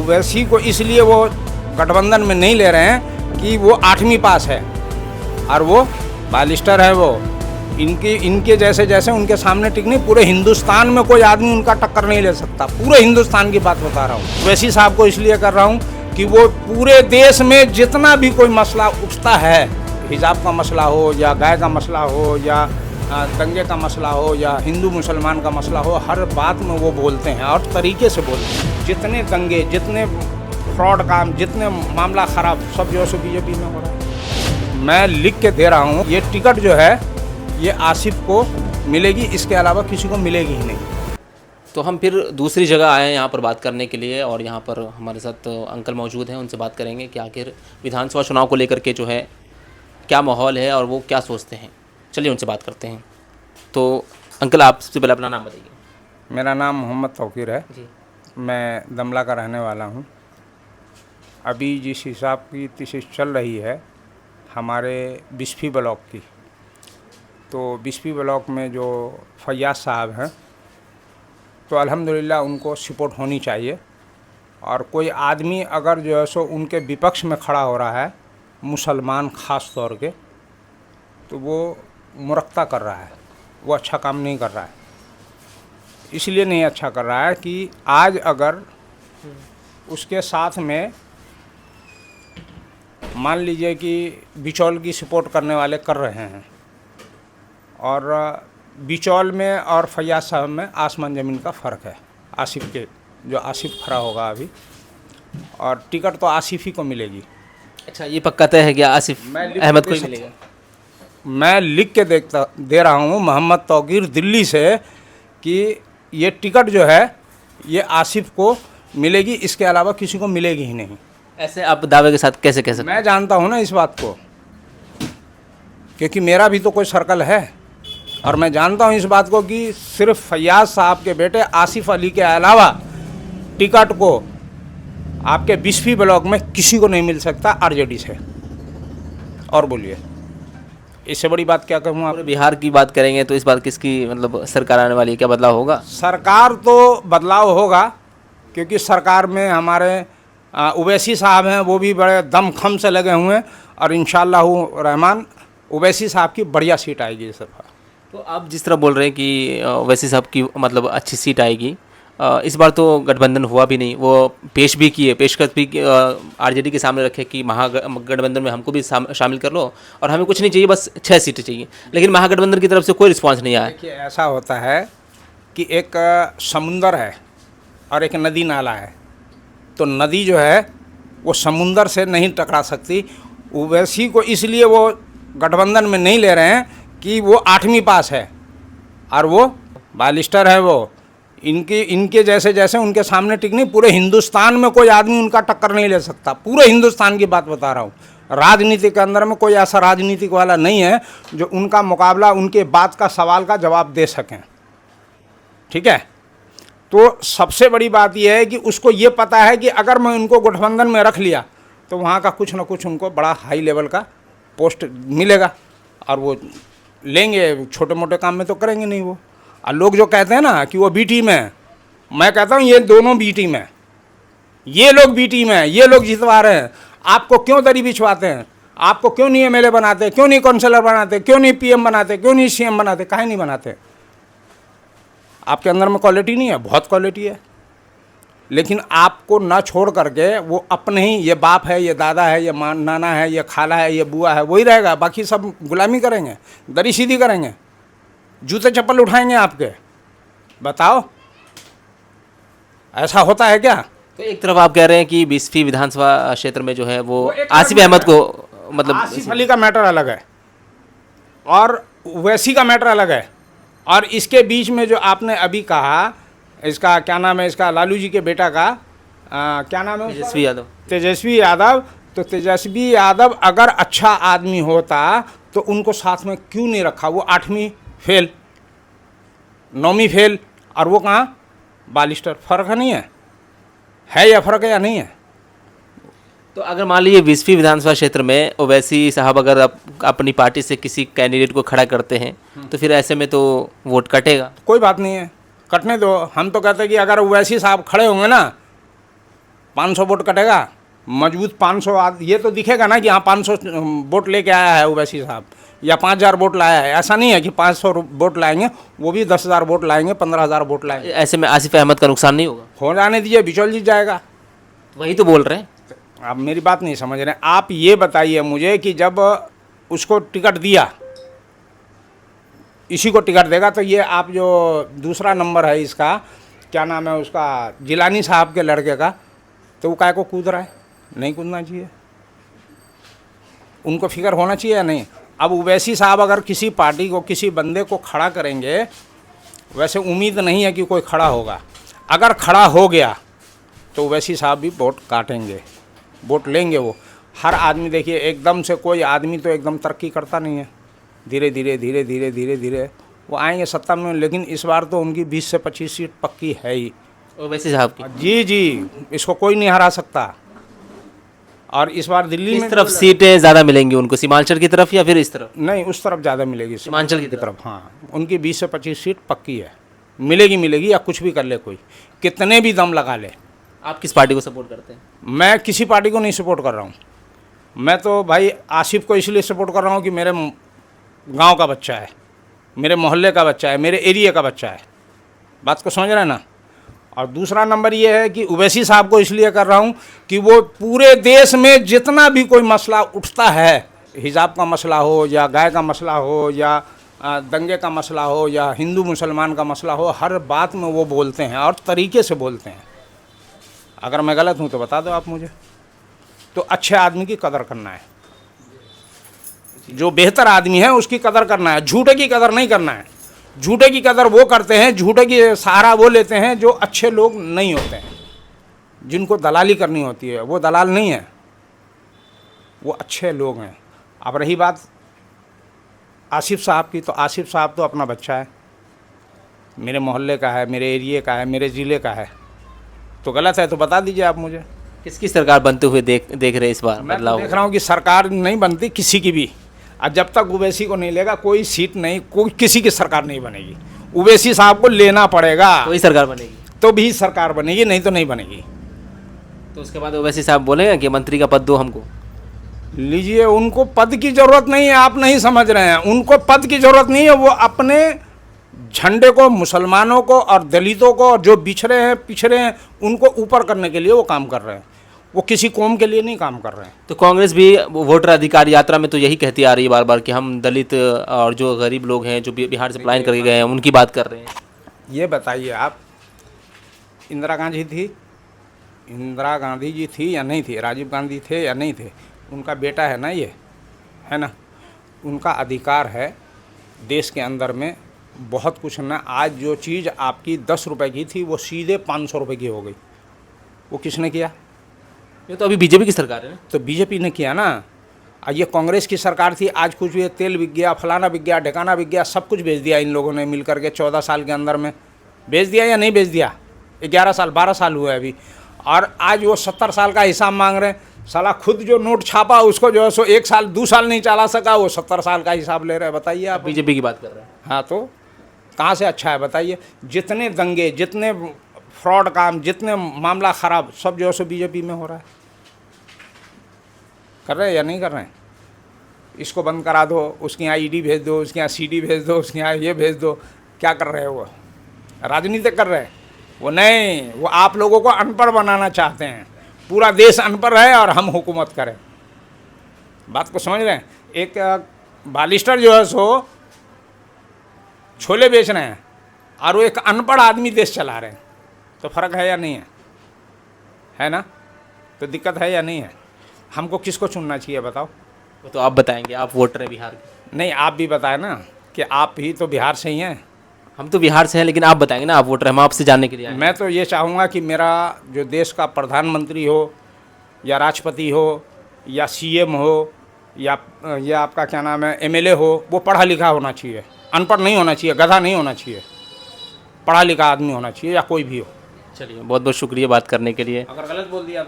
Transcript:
ओवैसी को इसलिए वो गठबंधन में नहीं ले रहे हैं कि वो 8वीं पास है और वो बालिस्टर है। वो इनके जैसे जैसे उनके सामने टिक नहीं, पूरे हिंदुस्तान में कोई आदमी उनका टक्कर नहीं ले सकता। पूरे हिंदुस्तान की बात बता रहा हूँ। ओवैसी साहब को इसलिए कर रहा हूँ कि वो पूरे देश में जितना भी कोई मसला उठता है, हिजाब का मसला हो या गाय का मसला हो या दंगे का मसला हो या हिंदू मुसलमान का मसला हो, हर बात में वो बोलते हैं और तरीके से बोलते हैं। जितने दंगे, जितने फ्रॉड काम, जितने मामला ख़राब, सब जो है बीजेपी में हो रहा है। मैं लिख के दे रहा हूँ, ये टिकट जो है ये आसिफ को मिलेगी, इसके अलावा किसी को मिलेगी ही नहीं। तो हम फिर दूसरी जगह आए हैं यहाँ पर बात करने के लिए, और यहाँ पर हमारे साथ अंकल मौजूद हैं। उनसे बात करेंगे कि आखिर विधानसभा चुनाव को लेकर के जो है क्या माहौल है और वो क्या सोचते हैं। चलिए उनसे बात करते हैं। तो अंकल, आप सबसे पहले अपना नाम बताइए। मेरा नाम मोहम्मद तौकीर है जी। मैं दमला का रहने वाला हूँ। अभी जिस हिसाब की तशरीह चल रही है हमारे बिस्फी ब्लॉक की, तो बिस्फी ब्लॉक में जो फैयाज साहब हैं, तो अल्हम्दुलिल्लाह उनको सपोर्ट होनी चाहिए। और कोई आदमी अगर जो है सो उनके विपक्ष में खड़ा हो रहा है, मुसलमान ख़ास तौर के, तो वो मुरक्ता कर रहा है, वो अच्छा काम नहीं कर रहा है। इसलिए नहीं अच्छा कर रहा है कि आज अगर उसके साथ में मान लीजिए कि बिचौल की सपोर्ट करने वाले कर रहे हैं, और बिचौल में और फैयाज साहब में आसमान ज़मीन का फ़र्क है। आसिफ के जो आसिफ खड़ा होगा अभी, और टिकट तो आसिफ ही को मिलेगी। अच्छा, ये पक्का तय है कि आसिफ अहमद को ही मिलेगा? मैं लिख के दे रहा हूँ मोहम्मद तौकीर दिल्ली से कि ये टिकट जो है ये आसिफ को मिलेगी, इसके अलावा किसी को मिलेगी ही नहीं। ऐसे आप दावे के साथ कैसे कह सकते? मैं जानता हूँ ना इस बात को, क्योंकि मेरा भी तो कोई सर्कल है, और मैं जानता हूँ इस बात को कि सिर्फ फैयाज साहब के बेटे आसिफ अली के अलावा टिकट को आपके बिस्फी ब्लॉक में किसी को नहीं मिल सकता आरजेडी से। और बोलिए, इससे बड़ी बात क्या कहूँ? आप बिहार की बात करेंगे तो इस बार किसकी मतलब सरकार आने वाली है, क्या बदलाव होगा? सरकार तो बदलाव होगा, क्योंकि सरकार में हमारे ओवैसी साहब हैं, वो भी बड़े दमखम से लगे हुए हैं, और इंशाअल्लाह रहमान ओवैसी साहब की बढ़िया सीट आएगी इस दफ़ा। तो आप जिस तरह बोल रहे हैं कि ओवैसी साहब की मतलब अच्छी सीट आएगी, इस बार तो गठबंधन हुआ भी नहीं, वो पेशकश भी आरजेडी के सामने रखे कि महागठबंधन में हमको भी शामिल कर लो और हमें कुछ नहीं चाहिए, बस 6 सीटें चाहिए, लेकिन महागठबंधन की तरफ से कोई रिस्पांस नहीं आया। देखिए, ऐसा होता है कि एक समुंदर है और एक नदी नाला है, तो नदी जो है वो समुंदर से नहीं टकरा सकती। ओवैसी को इसलिए वो गठबंधन में नहीं ले रहे हैं कि वो 8वीं पास है और वो बालिस्टर है। वो इनके जैसे जैसे उनके सामने टिक नहीं, पूरे हिंदुस्तान में कोई आदमी उनका टक्कर नहीं ले सकता। पूरे हिंदुस्तान की बात बता रहा हूँ। राजनीति के अंदर में कोई ऐसा राजनीतिक वाला नहीं है जो उनका मुकाबला, उनके बात का सवाल का जवाब दे सकें। ठीक है, तो सबसे बड़ी बात यह है कि उसको ये पता है कि अगर मैं उनको गठबंधन में रख लिया तो वहाँ का कुछ ना कुछ उनको बड़ा हाई लेवल का पोस्ट मिलेगा, और वो लेंगे। छोटे मोटे काम में तो करेंगे नहीं वो। और लोग जो कहते हैं ना कि वो बी टीम है, मैं कहता हूँ ये दोनों बी टीम है। ये लोग बी टीम है, ये लोग जितवा रहे हैं। आपको क्यों दरी बिछवाते हैं? आपको क्यों नहीं एमएलए बनाते? क्यों नहीं काउंसलर बनाते? क्यों नहीं पीएम बनाते? क्यों नहीं सीएम बनाते? काहे नहीं बनाते? आपके अंदर में क्वालिटी नहीं है? बहुत क्वालिटी है, लेकिन आपको ना छोड़ करके वो अपने ही, ये बाप है, ये दादा है, ये नाना है, ये खाला है, ये बुआ है, वही रहेगा। बाकी सब गुलामी करेंगे, दरी सीधी करेंगे, जूते चप्पल उठाएंगे आपके। बताओ, ऐसा होता है क्या? तो एक तरफ आप कह रहे हैं कि बिस्फी विधानसभा क्षेत्र में जो है वो आसिफ अहमद को, मतलब आसिफ अली का मैटर अलग है और ओवैसी का मैटर अलग है, और इसके बीच में जो आपने अभी कहा, इसका क्या नाम है, इसका लालू जी के बेटा का क्या नाम है? तेजस्वी यादव। तेजस्वी यादव। तो तेजस्वी यादव अगर अच्छा आदमी होता तो उनको साथ में क्यों नहीं रखा? वो 8वीं फेल, 9वीं फेल, और वो कहाँ बालिस्टर। फ़र्क नहीं है या फ़र्क है या नहीं है? तो अगर मान लीजिए बिस्फी विधानसभा क्षेत्र में ओवैसी साहब अगर अपनी पार्टी से किसी कैंडिडेट को खड़ा करते हैं तो फिर ऐसे में तो वोट कटेगा। कोई बात नहीं है, कटने दो। हम तो कहते हैं कि अगर ओवैसी साहब खड़े होंगे ना 500 वोट कटेगा, मजबूत 500 ये तो दिखेगा ना कि हाँ 500 वोट लेके आया है ओवैसी साहब, या 5000 वोट लाया है। ऐसा नहीं है कि 500 वोट लाएंगे, वो भी 10,000 वोट लाएंगे, 15,000 वोट लाएंगे। ऐसे में आसिफ अहमद का नुकसान नहीं होगा? हो जाने दीजिए, बिचौल जीत जाएगा। वही तो बोल रहे हैं। आप मेरी बात नहीं समझ रहे हैं। आप ये बताइए मुझे कि जब उसको टिकट दिया, इसी को टिकट देगा, तो ये आप जो दूसरा नंबर है इसका, क्या नाम है उसका, जिलानी साहब के लड़के का, तो वो काय को कूद रहा है? नहीं कूदना चाहिए, उनको फिक्र होना चाहिए या नहीं? अब ओवैसी साहब अगर किसी पार्टी को, किसी बंदे को खड़ा करेंगे, वैसे उम्मीद नहीं है कि कोई खड़ा होगा। अगर खड़ा हो गया तो ओवैसी साहब भी वोट काटेंगे, वोट लेंगे। वो हर आदमी देखिए, एकदम से कोई आदमी तो एकदम तरक्की करता नहीं है, धीरे धीरे धीरे धीरे धीरे धीरे वो आएंगे सत्ता में। लेकिन इस बार तो उनकी 20 से 25 सीट पक्की है ही। ओवैसी साहब की? जी जी, इसको कोई नहीं हरा सकता। और इस बार दिल्ली इस में तरफ सीटें ज़्यादा मिलेंगी उनको, सीमांचल की तरफ या फिर इस तरफ? नहीं, उस तरफ ज़्यादा मिलेगी, सीमांचल की तरफ। हाँ, उनकी 20 से 25 सीट पक्की है, मिलेगी मिलेगी, या कुछ भी कर ले कोई, कितने भी दम लगा ले। आप किस पार्टी को सपोर्ट करते हैं? मैं किसी पार्टी को नहीं सपोर्ट कर रहा हूँ। मैं तो भाई आसिफ को इसलिए सपोर्ट कर रहा हूँ कि मेरे गांव का बच्चा है, मेरे मोहल्ले का बच्चा है, मेरे एरिया का बच्चा है। बात को समझ रहे हैं ना? और दूसरा नंबर ये है कि ओवैसी साहब को इसलिए कर रहा हूँ कि वो पूरे देश में जितना भी कोई मसला उठता है, हिजाब का मसला हो या गाय का मसला हो या दंगे का मसला हो या हिंदू मुसलमान का मसला हो, हर बात में वो बोलते हैं और तरीके से बोलते हैं। अगर मैं गलत हूँ तो बता दो आप मुझे। तो अच्छे आदमी की कदर करना है, जो बेहतर आदमी है उसकी कदर करना है, झूठे की कदर नहीं करना है। झूठे की कदर वो करते हैं, झूठे की सहारा वो लेते हैं जो अच्छे लोग नहीं होते हैं, जिनको दलाली करनी होती है। वो दलाल नहीं है, वो अच्छे लोग हैं। अब रही बात आसिफ साहब की, तो आसिफ साहब तो अपना बच्चा है, मेरे मोहल्ले का है, मेरे एरिए का है, मेरे ज़िले का है। तो गलत है तो बता दीजिए आप मुझे। किसकी सरकार बनते हुए देख रहे हैं इस बार? मैं बदलाव देख रहा हूँ कि सरकार नहीं बनती किसी की भी, और जब तक ओवैसी को नहीं लेगा कोई सीट नहीं, कोई किसी की सरकार नहीं बनेगी। ओवैसी साहब को लेना पड़ेगा, कोई सरकार बनेगी तो भी सरकार बनेगी, नहीं तो नहीं बनेगी। तो उसके बाद ओवैसी साहब बोलेंगे कि मंत्री का पद दो हमको? लीजिए, उनको पद की ज़रूरत नहीं है, आप नहीं समझ रहे हैं। उनको पद की ज़रूरत नहीं है, वो अपने झंडे को, मुसलमानों को और दलितों को, और जो पिछड़े हैं उनको ऊपर करने के लिए वो काम कर रहे हैं। वो किसी कौम के लिए नहीं काम कर रहे हैं। तो कांग्रेस भी वोटर अधिकार यात्रा में तो यही कहती आ रही है बार बार कि हम दलित और जो गरीब लोग हैं जो बिहार से पलायन करके गए हैं उनकी बात कर रहे हैं। ये बताइए आप, इंदिरा गांधी जी थी या नहीं थी, राजीव गांधी थे या नहीं थे, उनका बेटा है ना, ये है ना, उनका अधिकार है देश के अंदर में बहुत कुछ ना। आज जो चीज़ आपकी 10 रुपए की थी वो सीधे 500 रुपये की हो गई। वो किसने किया? ये तो अभी बीजेपी की सरकार है ना। तो बीजेपी ने किया ना। और ये कांग्रेस की सरकार थी, आज कुछ भी तेल बिक गया, फलाना बिक गया, ढकाना बिक गया, सब कुछ बेच दिया इन लोगों ने मिल करके 14 साल के अंदर में। बेच दिया या नहीं बेच दिया? 11 साल 12 साल हुए अभी, और आज वो 70 साल का हिसाब मांग रहे हैं। साला खुद जो नोट छापा उसको जो है सो 1 साल 2 साल नहीं चला सका, वो 70 साल का हिसाब ले रहे हैं। बताइए आप। बीजेपी की बात कर रहे हैं। हाँ, तो कहाँ से अच्छा है बताइए? जितने दंगे, जितने फ्रॉड काम, जितने मामला ख़राब, सब जो है सो बीजेपी में हो रहा है। कर रहे हैं या नहीं कर रहे हैं? इसको बंद करा दो, उसके यहाँ ईडी भेज दो, उसके यहाँ सीडी भेज दो, उसके यहाँ ये भेज दो। क्या कर रहे हैं वो? राजनीति कर रहे हैं वो? नहीं, वो आप लोगों को अनपढ़ बनाना चाहते हैं। पूरा देश अनपढ़ है और हम हुकूमत करें। बात को समझ रहे हैं? एक बालिस्टर जो है सो छोले बेच रहे हैं और वो एक अनपढ़ आदमी देश चला रहे हैं। तो फ़र्क है या नहीं है? है ना? तो दिक्कत है या नहीं है? हमको किसको चुनना चाहिए बताओ? वो तो आप बताएंगे, आप वोटर हैं बिहार के। नहीं, आप भी बताएं ना कि आप ही तो बिहार से ही हैं। हम तो बिहार से हैं, लेकिन आप बताएंगे ना, आप वोटर हैं, हम आपसे जानने के लिए आए हैं। मैं तो ये चाहूँगा कि मेरा जो देश का प्रधानमंत्री हो या राष्ट्रपति हो या सीएम हो या आपका क्या नाम है एमएलए हो, वो पढ़ा लिखा होना चाहिए, अनपढ़ नहीं होना चाहिए, गधा नहीं होना चाहिए, पढ़ा लिखा आदमी होना चाहिए, या कोई भी हो। चलिए, बहुत बहुत शुक्रिया बात करने के लिए। अगर गलत बोल दिया तो